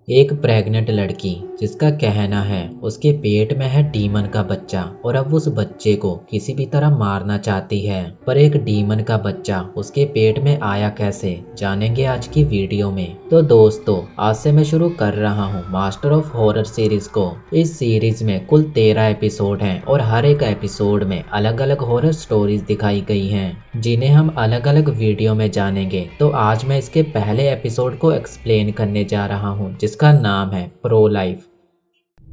एक प्रेग्नेंट लड़की जिसका कहना है उसके पेट में है डीमन का बच्चा और अब उस बच्चे को किसी भी तरह मारना चाहती है। पर एक डीमन का बच्चा उसके पेट में आया कैसे, जानेंगे आज की वीडियो में। तो दोस्तों, आज से मैं शुरू कर रहा हूँ मास्टर ऑफ हॉरर सीरीज को। इस सीरीज में कुल 13 एपिसोड हैं और हर एक एपिसोड में अलग अलग हॉरर स्टोरीज दिखाई गई हैं जिन्हें हम अलग अलग वीडियो में जानेंगे। तो आज मैं इसके पहले एपिसोड को एक्सप्लेन करने जा रहा हूँ जिसका नाम है प्रो लाइफ।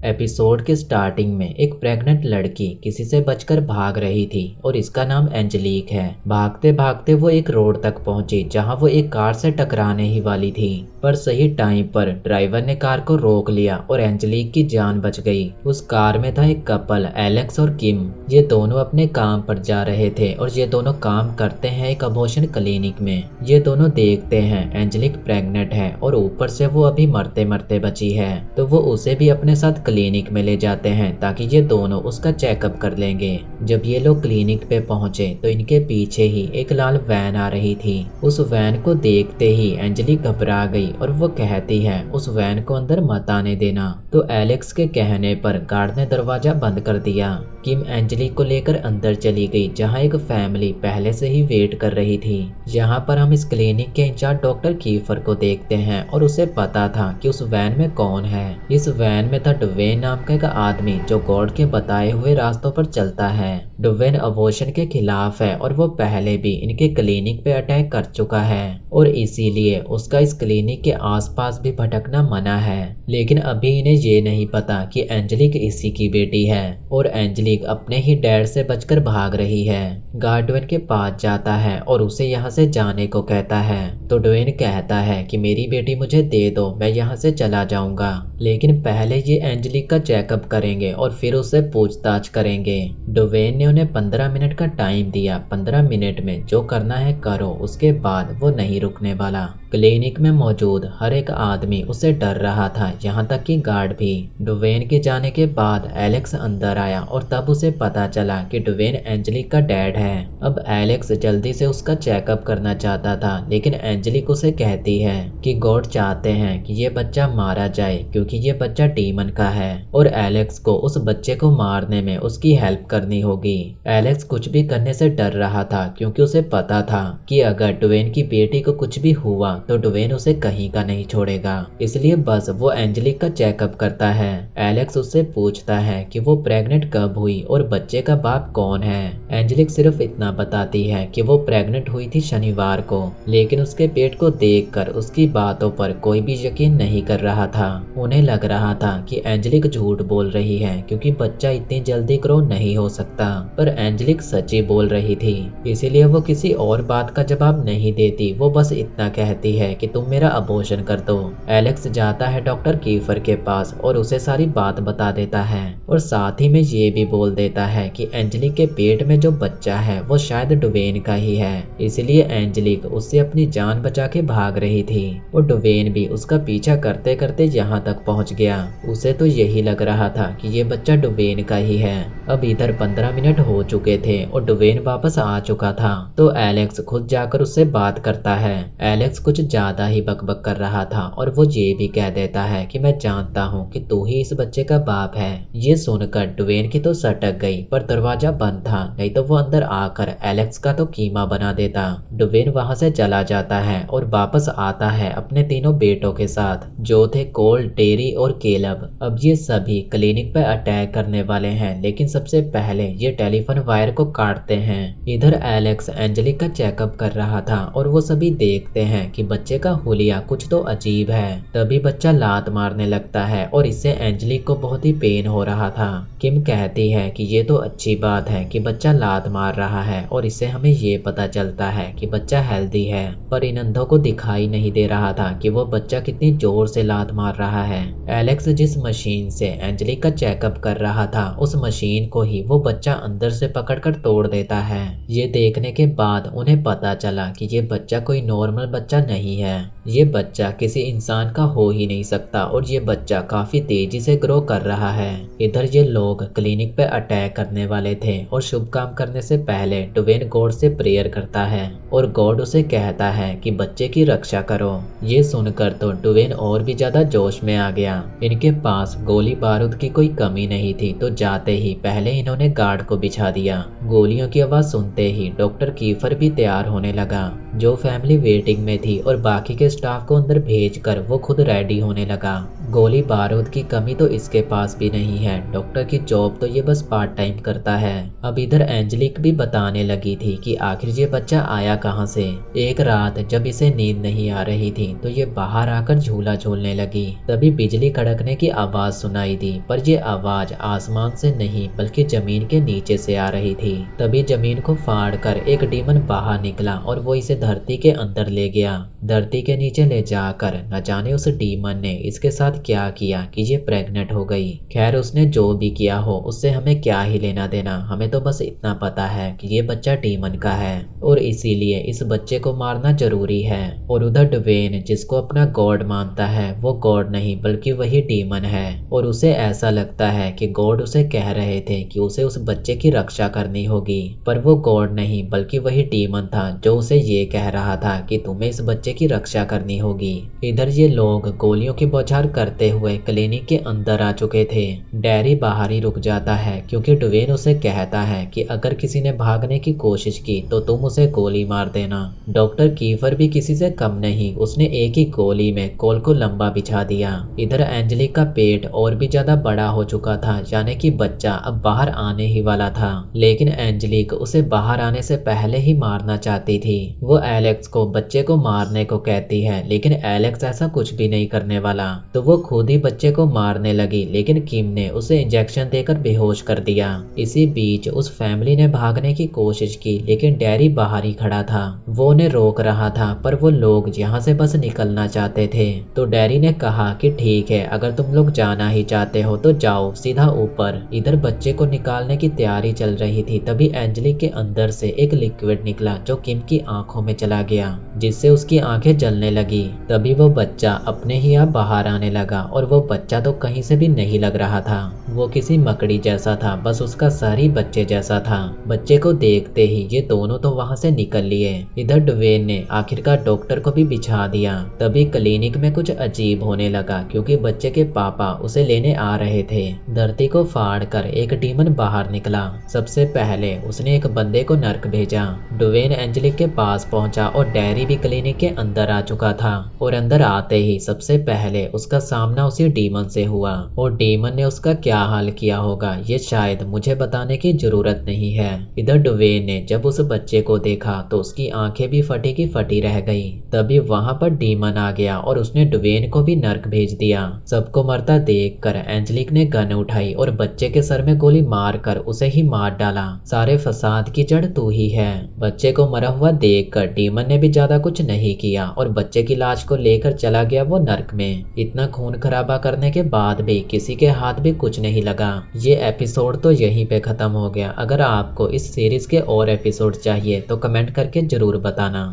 एपिसोड के स्टार्टिंग में एक प्रेग्नेंट लड़की किसी से बचकर भाग रही थी और इसका नाम एंजेलिक है। भागते भागते वो एक रोड तक पहुंची जहां वो एक कार से टकराने ही वाली थी, पर सही टाइम पर ड्राइवर ने कार को रोक लिया और एंजेलिक की जान बच गई। उस कार में था एक कपल, एलेक्स और किम। ये दोनों अपने काम पर जा रहे थे और ये दोनों काम करते हैं एक अबॉर्शन क्लिनिक में। ये दोनों देखते हैं एंजेलिक प्रेग्नेंट है और ऊपर से वो अभी मरते मरते बची है, तो वो उसे भी अपने साथ क्लिनिक में ले जाते हैं ताकि ये दोनों उसका चेकअप कर लेंगे। जब ये लोग क्लिनिक पे पहुंचे तो इनके पीछे ही एक लाल वैन आ रही थी। उस वैन को देखते ही एंजेलिक घबरा गई और वो कहती है उस वैन को अंदर मत आने देना। तो एलेक्स के कहने पर गार्ड ने दरवाजा बंद कर दिया। किम एंजेलिक को लेकर अंदर चली गई जहां एक फैमिली पहले से ही वेट कर रही थी। यहाँ पर हम इस क्लिनिक के इंचार्ज डॉक्टर कीफर को देखते हैं और उसे पता था कि उस वैन में कौन है। इस वैन में था डुवेन नाम का एक आदमी जो गॉड के बताए हुए रास्तों पर चलता है। डुवेन अबॉर्शन के खिलाफ है और वो पहले भी इनके क्लिनिक पे अटैक कर चुका है और इसीलिए उसका इस क्लिनिक के आसपास भी भटकना मना है। लेकिन अभी इन्हें ये नहीं पता कि एंजेलिक इसी की बेटी है और एंजेलिक अपने ही डैड से बचकर भाग रही है। गार्ड डुवेन के पास जाता है और उसे यहाँ से जाने को कहता है, तो डुवेन कहता है कि मेरी बेटी मुझे दे दो, मैं यहाँ से चला जाऊंगा, लेकिन पहले ये एंजेलिक का चेकअप करेंगे और फिर उससे पूछताछ करेंगे। डुवेन ने उन्हें 15 मिनट का टाइम दिया। 15 मिनट में जो करना है करो, उसके बाद वो नहीं रुकने वाला। क्लिनिक में मौजूद हर एक आदमी उसे डर रहा था, यहाँ तक कि गार्ड भी। डुवेन के जाने के बाद एलेक्स अंदर आया और तब उसे पता चला कि डुवेन एंजेलिक का डैड है। अब एलेक्स जल्दी से उसका चेकअप करना चाहता था, लेकिन एंजेलिक उसे कहती है कि गॉड चाहते हैं कि ये बच्चा मारा जाए क्योंकि ये बच्चा डीमन का है और एलेक्स को उस बच्चे को मारने में उसकी हेल्प करनी होगी। एलेक्स कुछ भी करने से डर रहा था क्योंकि उसे पता था कि अगर डुवेन की बेटी को कुछ भी हुआ तो डुवेन उसे कहीं का नहीं छोड़ेगा। इसलिए बस वो एंजेलिक का चेकअप करता है। एलेक्स उससे पूछता है कि वो प्रेग्नेंट कब हुई और बच्चे का बाप कौन है। एंजेलिक सिर्फ इतना बताती है कि वो प्रेग्नेंट हुई थी शनिवार को, लेकिन उसके पेट को देखकर उसकी बातों पर कोई भी यकीन नहीं कर रहा था। उन्हें लग रहा था कि एंजेलिक झूठ बोल रही है क्योंकि बच्चा इतनी जल्दी ग्रो नहीं हो सकता, पर एंजेलिक सच्ची बोल रही थी। इसीलिए वो किसी और बात का जवाब नहीं देती, वो बस इतना कहती है कि तुम मेरा अबॉर्शन कर दो। एलेक्स जाता है डॉक्टर कीफर के पास और उसे सारी बात बता देता है और साथ ही में ये भी बोल देता है कि एंजेलिक के पेट में जो बच्चा है वो शायद डुवेन का ही है। इसलिए एंजेलिक उससे अपनी जान बचा के भाग रही थी और डुवेन भी उसका पीछा करते करते यहाँ तक पहुँच गया। उसे तो यही लग रहा था कि ये बच्चा डुवेन का ही है। अब इधर 15 मिनट हो चुके थे और डुवेन वापस आ चुका था, तो एलेक्स खुद जाकर उससे बात करता है। एलेक्स कुछ ज्यादा ही बकबक कर रहा था और वो ये भी कह देता है कि मैं जानता हूँ कि तू ही इस बच्चे का बाप है। ये सुनकर डुवेन की तो सटक गई, पर दरवाजा बंद था, नहीं तो वो अंदर आकर एलेक्स का तो कीमा बना देता। डुवेन वहां से चला जाता है और वापस आता है अपने तीनों बेटों के साथ जो थे कोल, टेरी और केलब। अब ये सभी क्लिनिक पर अटैक करने वाले हैं, लेकिन सबसे पहले ये टेलीफोन वायर को काटते हैं। इधर एलेक्स एंजेलिक का चेकअप कर रहा था और वो सभी देखते हैं कि बच्चे का हुलिया कुछ तो अजीब है। तभी बच्चा लात मारने लगता है और इससे एंजेलिक को बहुत ही पेन हो रहा था। किम कहती है कि ये तो अच्छी बात है कि बच्चा लात मार रहा है और इससे हमें ये पता चलता है कि बच्चा हेल्दी है, पर इन अंधों को दिखाई नहीं दे रहा था कि वो बच्चा कितनी जोर से लात मार रहा है। एलेक्स जिस मशीन से एंजेलिक का चेकअप कर रहा था उस मशीन को ही वो बच्चा अंदर से पकड़कर तोड़ देता है। ये देखने के बाद उन्हें पता चला कि ये बच्चा कोई नॉर्मल बच्चा नहीं है, ये बच्चा किसी इंसान का हो ही नहीं सकता और ये बच्चा काफी तेजी से ग्रो कर रहा है। इधर ये लोग क्लिनिक पे अटैक करने वाले थे और शुभ काम करने से पहले डुवेन गॉड से प्रेयर करता है और गॉड उसे कहता है कि बच्चे की रक्षा करो। ये सुनकर तो डुवेन और भी ज्यादा जोश में आ गया। इनके पास गोली बारूद की कोई कमी नहीं थी तो जाते ही पहले इन्होंने गार्ड को बिछा दिया। गोलियों की आवाज सुनते ही डॉक्टर कीफर भी तैयार होने लगा। जो फैमिली वेटिंग में थी और बाकी के स्टाफ को अंदर भेजकर वो खुद रेडी होने लगा। गोली बारूद की कमी तो इसके पास भी नहीं है, डॉक्टर की जॉब तो ये बस पार्ट टाइम करता है। अब इधर एंजेलिक भी बताने लगी थी कि आखिर ये बच्चा आया कहाँ से। एक रात जब इसे नींद नहीं आ रही थी तो ये बाहर आकर झूला झूलने लगी। तभी बिजली कड़कने की आवाज सुनाई दी, पर ये आवाज आसमान से नहीं बल्कि जमीन के नीचे से आ रही थी। तभी जमीन को फाड़कर एक डीमन बाहर निकला और वो इसे धरती के अंदर ले गया। धरती के नीचे ले जाकर न जाने उस डीमन ने इसके साथ क्या किया कि ये प्रेग्नेंट हो गई। खैर उसने जो भी किया हो उससे हमें क्या ही लेना देना, हमें तो बस इतना पता है कि ये बच्चा डीमन का है और इसीलिए इस बच्चे को मारना जरूरी है। और उधर डुवेन जिसको अपना गॉड मानता है वो गॉड नहीं बल्कि वही डीमन है और उसे ऐसा लगता है कि गॉड उसे कह रहे थे कि उसे उस बच्चे की रक्षा करनी होगी, पर वो गॉड नहीं बल्कि वही डीमन था जो उसे ये कह रहा था कि तुम्हें इस बच्चे की रक्षा करनी होगी। इधर ये लोग गोलियों की बौछार करते हुए क्लिनिक के अंदर आ चुके थे। डैरी बाहर ही रुक जाता है क्योंकि डुवेन उसे कहता है कि अगर किसी ने भागने की कोशिश की तो तुम उसे गोली मार देना। डॉक्टर कीफर भी किसी से कम नहीं, उसने एक ही गोली में कोल को लंबा बिछा दिया। इधर एंजेलिक का पेट और भी ज्यादा बड़ा हो चुका था, यानी कि बच्चा अब बाहर आने ही वाला था, लेकिन एंजेलिक उसे बाहर आने से पहले ही मारना चाहती थी। वो एलेक्स को बच्चे को मारने को कहती है लेकिन एलेक्स ऐसा कुछ भी नहीं करने वाला, तो वो खुद ही बच्चे को मारने लगी, लेकिन किम ने उसे इंजेक्शन देकर बेहोश कर दिया। इसी बीच उस फैमिली ने भागने की कोशिश की लेकिन डैरी बाहर ही खड़ा था। वो उन्हें रोक रहा था पर वो लोग यहाँ से बस निकलना चाहते थे। तो डैरी ने कहा कि ठीक है, अगर तुम लोग जाना ही चाहते हो तो जाओ सीधा ऊपर। इधर बच्चे को निकालने की तैयारी चल रही थी, तभी एंजेलिक के अंदर से एक लिक्विड निकला जो किम की आंखों में चला गया, जिससे उसकी आंखें जलने लगी। तभी वो बच्चा अपने ही आप बाहर आने लगा और वो बच्चा तो कहीं से भी नहीं लग रहा था, वो किसी मकड़ी जैसा था, बस उसका सर ही बच्चे जैसा था। बच्चे को देखते ही ये दोनों तो वहां से निकल लिए। इधर डुवेन ने आखिरकार डॉक्टर को भी बिछा दिया। तभी क्लिनिक में कुछ अजीब होने लगा क्योंकि बच्चे के पापा उसे लेने आ रहे थे। धरती को फाड़कर एक डीमन बाहर निकला। सबसे पहले उसने एक बंदे को नर्क भेजा। डुवेन एंजेलिक के पास पहुंचा और डैरी भी क्लिनिक के अंदर आ चुका था और अंदर आते ही सबसे पहले उसका सामना उसी डीमन से हुआ और डीमन ने उसका क्या हाल किया होगा ये शायद मुझे बताने की जरूरत नहीं है। इधर डुवेन ने जब उस बच्चे को देखा तो उसकी आंखें भी फटी की फटी रह गई। तभी वहां पर डीमन आ गया और उसने डुवेन को भी नर्क भेज दिया। सबको मरता देखकर एंजेलिक ने गन उठाई और बच्चे के सर में गोली मारकर उसे ही मार डाला। सारे फसाद की जड़ तू ही है। बच्चे को मरा हुआ देखकर डीमन ने भी ज्यादा कुछ नहीं किया और बच्चे की लाश को लेकर चला गया वो नर्क में। इतना खून खराबा करने के बाद भी किसी के हाथ भी कुछ नहीं लगा। ये एपिसोड तो यहीं पे खत्म हो गया। अगर आपको इस सीरीज के और एपिसोड चाहिए तो कमेंट करके जरूर बताना।